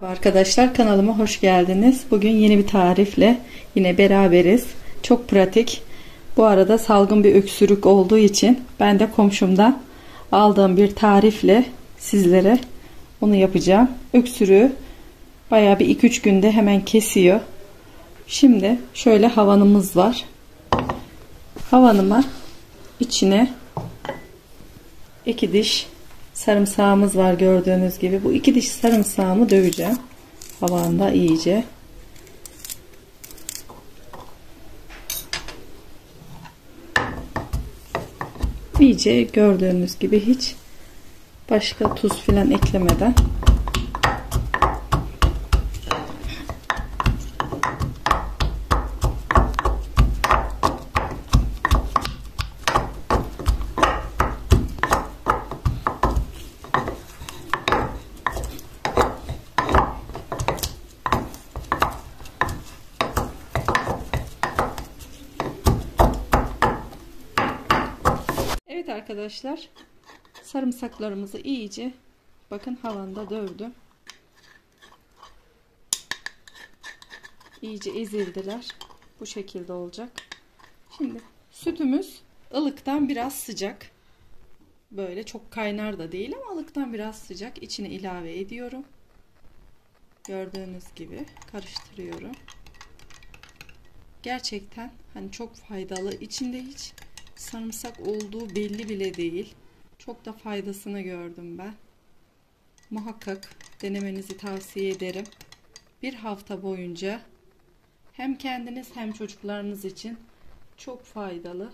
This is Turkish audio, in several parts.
Arkadaşlar, kanalıma hoş geldiniz. Bugün yeni bir tarifle yine beraberiz. Çok pratik. Bu arada salgın bir öksürük olduğu için ben de komşumdan aldığım bir tarifle sizlere onu yapacağım. Öksürüğü bayağı bir 2-3 günde hemen kesiyor. Şimdi şöyle havanımız var. Havanıma içine 2 diş sarımsağımız var, gördüğünüz gibi. Bu 2 diş sarımsağımı döveceğim havanda iyice. İyice gördüğünüz gibi, hiç başka tuz filan eklemeden. Evet arkadaşlar, sarımsaklarımızı iyice bakın havanda dövdüm. İyice ezildiler. Bu şekilde olacak. Şimdi sütümüz ılıktan biraz sıcak. Böyle çok kaynar da değil ama ılıktan biraz sıcak. İçine ilave ediyorum. Gördüğünüz gibi karıştırıyorum. Gerçekten hani çok faydalı. İçinde hiç sarımsak olduğu belli bile değil. Çok da faydasını gördüm ben. Muhakkak denemenizi tavsiye ederim. Bir hafta boyunca hem kendiniz hem çocuklarınız için çok faydalı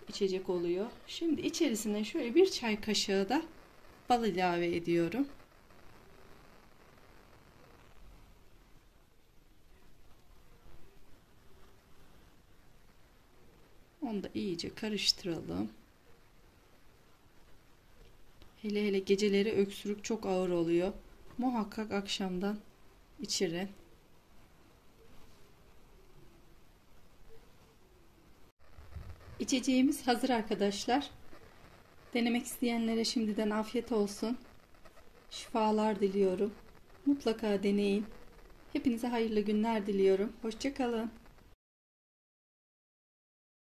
içecek oluyor. Şimdi içerisine şöyle 1 çay kaşığı da bal ilave ediyorum. Onu da iyice karıştıralım. Hele hele geceleri öksürük çok ağır oluyor. Muhakkak akşamdan içirin. İçeceğimiz hazır arkadaşlar. Denemek isteyenlere şimdiden afiyet olsun. Şifalar diliyorum. Mutlaka deneyin. Hepinize hayırlı günler diliyorum. Hoşça kalın.